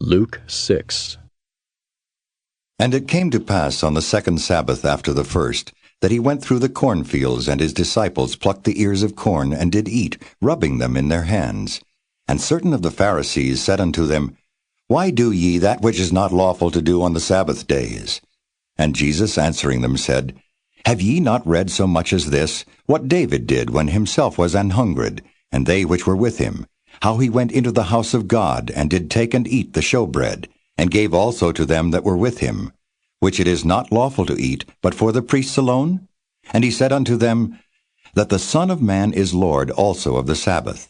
Luke 6. And it came to pass on the second Sabbath after the first, that he went through the cornfields, and his disciples plucked the ears of corn, and did eat, rubbing them in their hands. And certain of the Pharisees said unto them, Why do ye that which is not lawful to do on the Sabbath days? And Jesus answering them said, Have ye not read so much as this, what David did when himself was an hungred, and they which were with him, how he went into the house of God, and did take and eat the showbread, and gave also to them that were with him, which it is not lawful to eat, but for the priests alone? And he said unto them, That the Son of Man is Lord also of the Sabbath.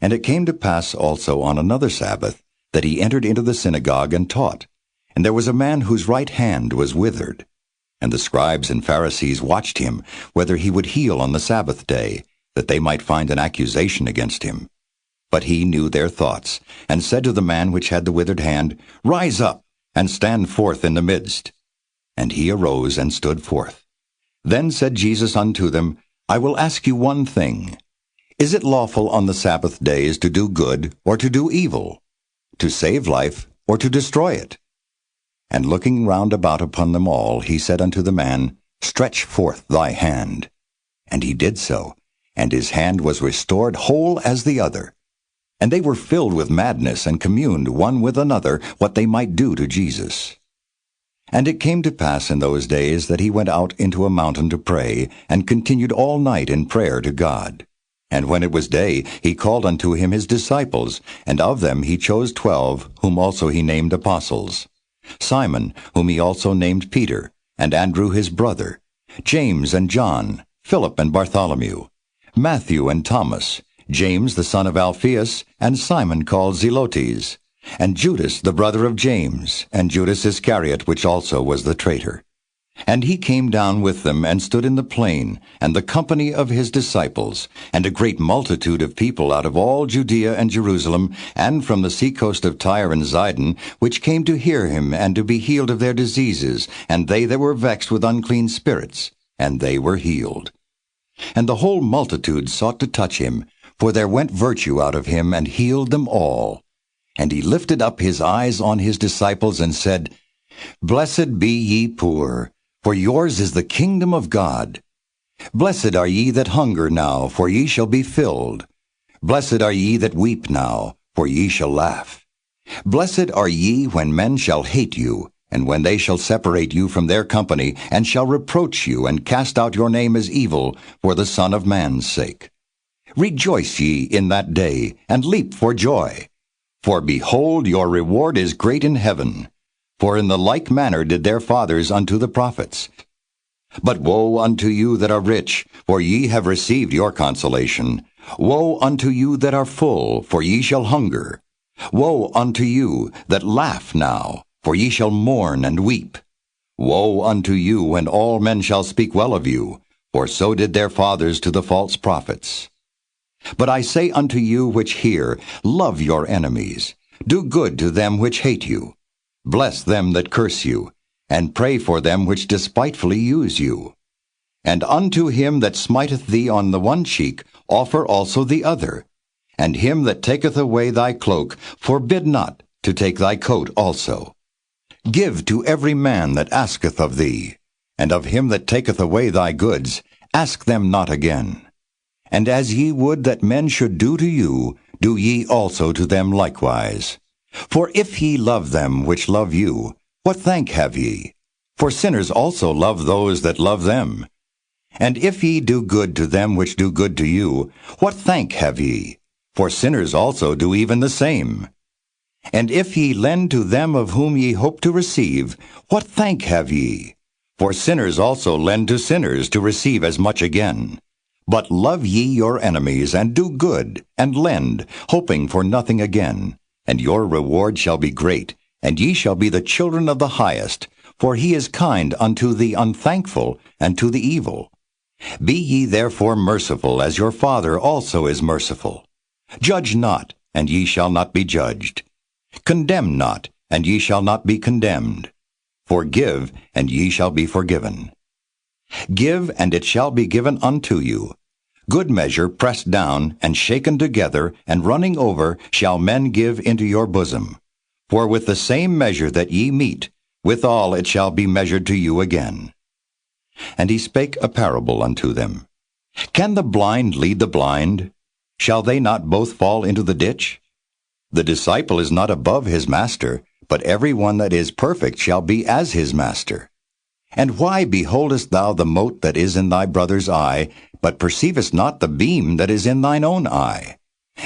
And it came to pass also on another Sabbath, that he entered into the synagogue and taught. And there was a man whose right hand was withered. And the scribes and Pharisees watched him, whether he would heal on the Sabbath day, that they might find an accusation against him. But he knew their thoughts, and said to the man which had the withered hand, Rise up, and stand forth in the midst. And he arose and stood forth. Then said Jesus unto them, I will ask you one thing. Is it lawful on the Sabbath days to do good, or to do evil? To save life, or to destroy it? And looking round about upon them all, he said unto the man, Stretch forth thy hand. And he did so, and his hand was restored whole as the other. And they were filled with madness, and communed one with another what they might do to Jesus. And it came to pass in those days that he went out into a mountain to pray, and continued all night in prayer to God. And when it was day, he called unto him his disciples, and of them he chose 12, whom also he named apostles. Simon, whom he also named Peter, and Andrew his brother, James and John, Philip and Bartholomew, Matthew and Thomas, James the son of Alphaeus, and Simon called Zelotes, and Judas the brother of James, and Judas Iscariot, which also was the traitor. And he came down with them, and stood in the plain, and the company of his disciples, and a great multitude of people out of all Judea and Jerusalem, and from the seacoast of Tyre and Zidon, which came to hear him, and to be healed of their diseases, and they that were vexed with unclean spirits, and they were healed. And the whole multitude sought to touch him, for there went virtue out of him, and healed them all. And he lifted up his eyes on his disciples, and said, Blessed be ye poor, for yours is the kingdom of God. Blessed are ye that hunger now, for ye shall be filled. Blessed are ye that weep now, for ye shall laugh. Blessed are ye when men shall hate you, and when they shall separate you from their company, and shall reproach you, and cast out your name as evil, for the Son of Man's sake. Rejoice ye in that day, and leap for joy. For behold, your reward is great in heaven. For in the like manner did their fathers unto the prophets. But woe unto you that are rich, for ye have received your consolation. Woe unto you that are full, for ye shall hunger. Woe unto you that laugh now, for ye shall mourn and weep. Woe unto you when all men shall speak well of you, for so did their fathers to the false prophets. But I say unto you which hear, love your enemies, do good to them which hate you, bless them that curse you, and pray for them which despitefully use you. And unto him that smiteth thee on the one cheek offer also the other, and him that taketh away thy cloak forbid not to take thy coat also. Give to every man that asketh of thee, and of him that taketh away thy goods ask them not again. And as ye would that men should do to you, do ye also to them likewise. For if ye love them which love you, what thank have ye? For sinners also love those that love them. And if ye do good to them which do good to you, what thank have ye? For sinners also do even the same. And if ye lend to them of whom ye hope to receive, what thank have ye? For sinners also lend to sinners to receive as much again. But love ye your enemies, and do good, and lend, hoping for nothing again. And your reward shall be great, and ye shall be the children of the highest, for he is kind unto the unthankful and to the evil. Be ye therefore merciful, as your Father also is merciful. Judge not, and ye shall not be judged. Condemn not, and ye shall not be condemned. Forgive, and ye shall be forgiven. Give, and it shall be given unto you. Good measure, pressed down, and shaken together, and running over, shall men give into your bosom. For with the same measure that ye mete, withal it shall be measured to you again. And he spake a parable unto them. Can the blind lead the blind? Shall they not both fall into the ditch? The disciple is not above his master, but every one that is perfect shall be as his master. And why beholdest thou the mote that is in thy brother's eye, but perceivest not the beam that is in thine own eye?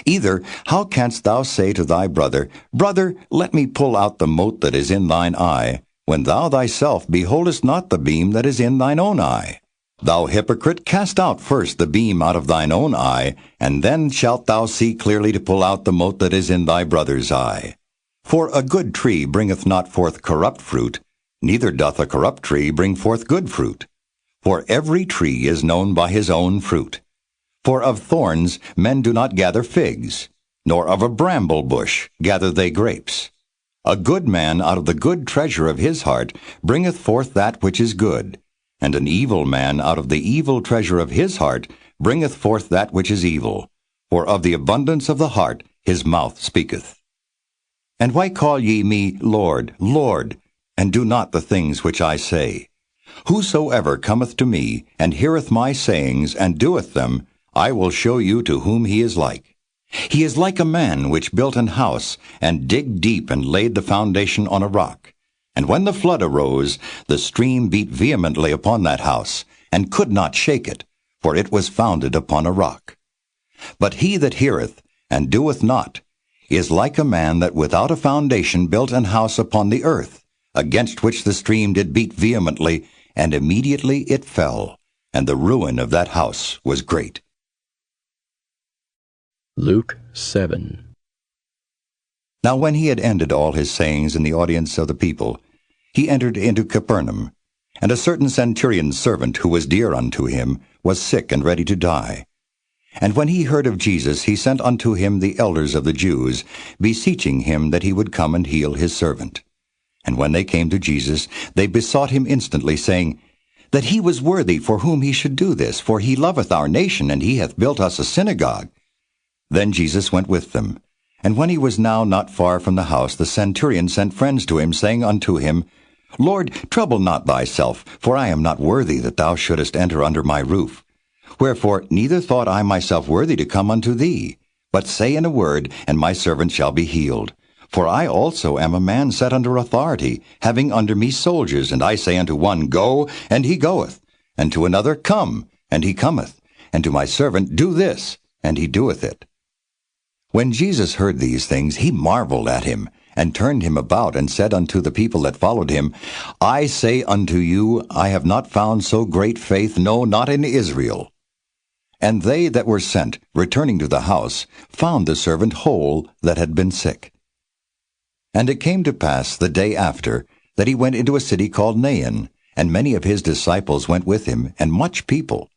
Either, how canst thou say to thy brother, Brother, let me pull out the mote that is in thine eye, when thou thyself beholdest not the beam that is in thine own eye? Thou hypocrite, cast out first the beam out of thine own eye, and then shalt thou see clearly to pull out the mote that is in thy brother's eye. For a good tree bringeth not forth corrupt fruit, neither doth a corrupt tree bring forth good fruit. For every tree is known by his own fruit. For of thorns men do not gather figs, nor of a bramble bush gather they grapes. A good man out of the good treasure of his heart bringeth forth that which is good, and an evil man out of the evil treasure of his heart bringeth forth that which is evil. For of the abundance of the heart his mouth speaketh. And why call ye me Lord, Lord, and do not the things which I say? Whosoever cometh to me, and heareth my sayings, and doeth them, I will show you to whom he is like. He is like a man which built an house, and digged deep, and laid the foundation on a rock. And when the flood arose, the stream beat vehemently upon that house, and could not shake it, for it was founded upon a rock. But he that heareth, and doeth not, is like a man that without a foundation built an house upon the earth, against which the stream did beat vehemently, and immediately it fell, and the ruin of that house was great. Luke 7. Now when he had ended all his sayings in the audience of the people, he entered into Capernaum. And a certain centurion's servant, who was dear unto him, was sick and ready to die. And when he heard of Jesus, he sent unto him the elders of the Jews, beseeching him that he would come and heal his servant. And when they came to Jesus, they besought him instantly, saying, that he was worthy for whom he should do this, for he loveth our nation, and he hath built us a synagogue. Then Jesus went with them. And when he was now not far from the house, the centurion sent friends to him, saying unto him, Lord, trouble not thyself, for I am not worthy that thou shouldest enter under my roof. Wherefore neither thought I myself worthy to come unto thee, but say in a word, and my servant shall be healed. For I also am a man set under authority, having under me soldiers, and I say unto one, Go, and he goeth, and to another, Come, and he cometh, and to my servant, Do this, and he doeth it. When Jesus heard these things, he marveled at him, and turned him about, and said unto the people that followed him, I say unto you, I have not found so great faith, no, not in Israel. And they that were sent, returning to the house, found the servant whole that had been sick. And it came to pass the day after, that he went into a city called Nain, and many of his disciples went with him, and much people.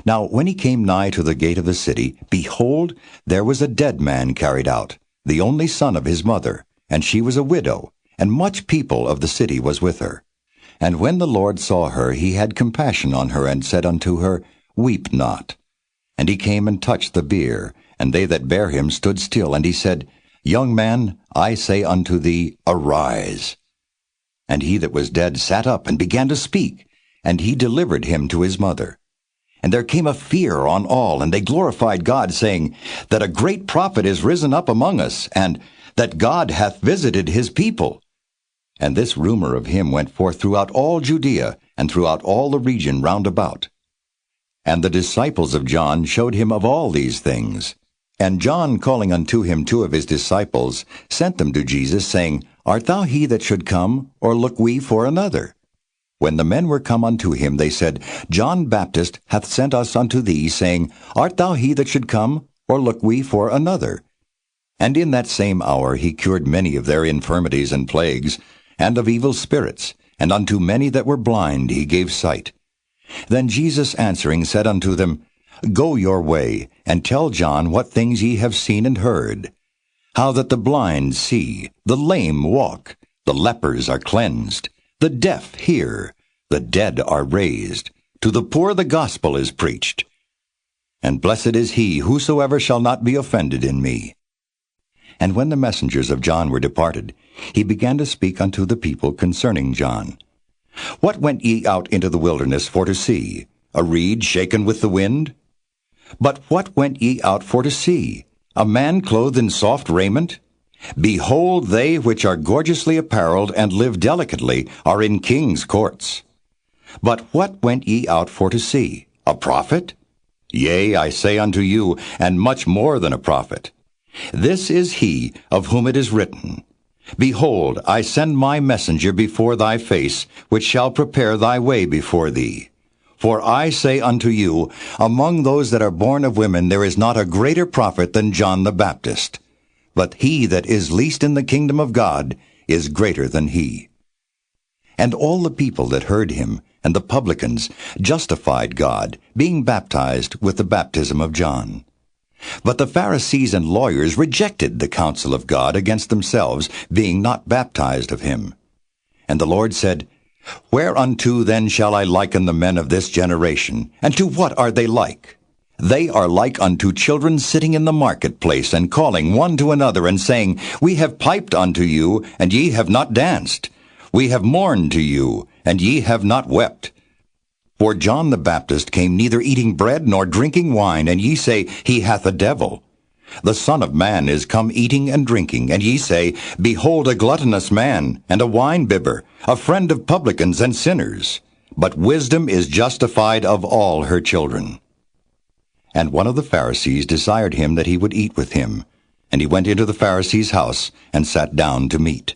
Now when he came nigh to the gate of the city, behold, there was a dead man carried out, the only son of his mother, and she was a widow, and much people of the city was with her. And when the Lord saw her, he had compassion on her, and said unto her, Weep not. And he came and touched the bier, and they that bare him stood still, and he said, Young man, I say unto thee, Arise. And he that was dead sat up, and began to speak, and he delivered him to his mother. And there came a fear on all, and they glorified God, saying, That a great prophet is risen up among us, and that God hath visited his people. And this rumor of him went forth throughout all Judea, and throughout all the region round about. And the disciples of John showed him of all these things. And John, calling unto him 2 of his disciples, sent them to Jesus, saying, Art thou he that should come, or look we for another? When the men were come unto him, they said, John Baptist hath sent us unto thee, saying, Art thou he that should come, or look we for another? And in that same hour he cured many of their infirmities and plagues, and of evil spirits, and unto many that were blind he gave sight. Then Jesus answering said unto them, Go your way, and tell John what things ye have seen and heard, how that the blind see, the lame walk, the lepers are cleansed, the deaf hear, the dead are raised, to the poor the gospel is preached. And blessed is he whosoever shall not be offended in me. And when the messengers of John were departed, he began to speak unto the people concerning John. What went ye out into the wilderness for to see? A reed shaken with the wind? But what went ye out for to see? A man clothed in soft raiment? Behold, they which are gorgeously apparelled and live delicately are in kings' courts. But what went ye out for to see? A prophet? Yea, I say unto you, and much more than a prophet. This is he of whom it is written, Behold, I send my messenger before thy face, which shall prepare thy way before thee. For I say unto you, among those that are born of women there is not a greater prophet than John the Baptist. But he that is least in the kingdom of God is greater than he. And all the people that heard him, and the publicans, justified God, being baptized with the baptism of John. But the Pharisees and lawyers rejected the counsel of God against themselves, being not baptized of him. And the Lord said, Whereunto then shall I liken the men of this generation? And to what are they like? They are like unto children sitting in the marketplace, and calling one to another, and saying, We have piped unto you, and ye have not danced. We have mourned to you, and ye have not wept. For John the Baptist came neither eating bread nor drinking wine, and ye say, He hath a devil. The Son of Man is come eating and drinking, and ye say, Behold a gluttonous man, and a winebibber, a friend of publicans and sinners. But wisdom is justified of all her children. And one of the Pharisees desired him that he would eat with him. And he went into the Pharisee's house, and sat down to meat.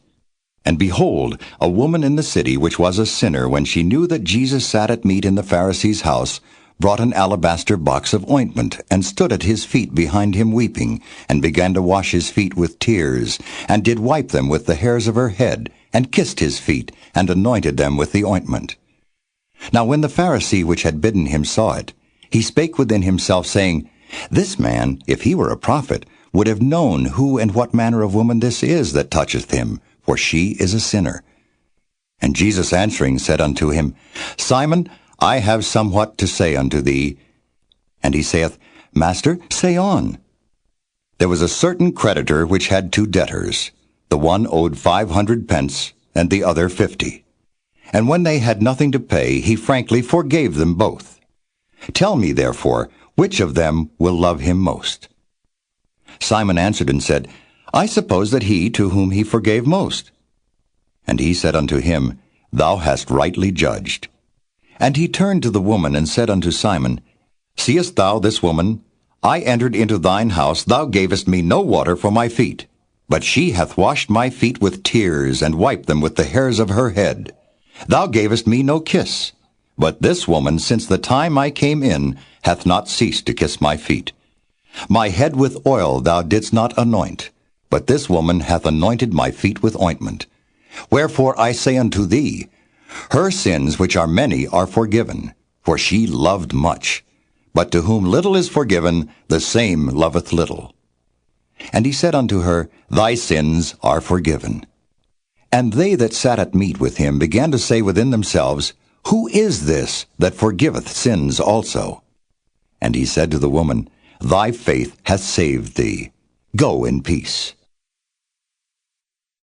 And behold, a woman in the city, which was a sinner, when she knew that Jesus sat at meat in the Pharisee's house, brought an alabaster box of ointment, and stood at his feet behind him weeping, and began to wash his feet with tears, and did wipe them with the hairs of her head, and kissed his feet, and anointed them with the ointment. Now when the Pharisee which had bidden him saw it, he spake within himself, saying, This man, if he were a prophet, would have known who and what manner of woman this is that toucheth him, for she is a sinner. And Jesus answering said unto him, Simon, I have somewhat to say unto thee. And he saith, Master, say on. There was a certain creditor which had 2 debtors. The one owed 500 pence, and the other 50. And when they had nothing to pay, he frankly forgave them both. Tell me, therefore, which of them will love him most? Simon answered and said, I suppose that he to whom he forgave most. And he said unto him, Thou hast rightly judged. And he turned to the woman and said unto Simon, Seest thou this woman? I entered into thine house, thou gavest me no water for my feet. But she hath washed my feet with tears, and wiped them with the hairs of her head. Thou gavest me no kiss. But this woman, since the time I came in, hath not ceased to kiss my feet. My head with oil thou didst not anoint, but this woman hath anointed my feet with ointment. Wherefore I say unto thee, her sins which are many are forgiven, for she loved much. But to whom little is forgiven, the same loveth little. And he said unto her, Thy sins are forgiven. And they that sat at meat with him began to say within themselves, Who is this that forgiveth sins also? And he said to the woman, Thy faith hath saved thee. Go in peace.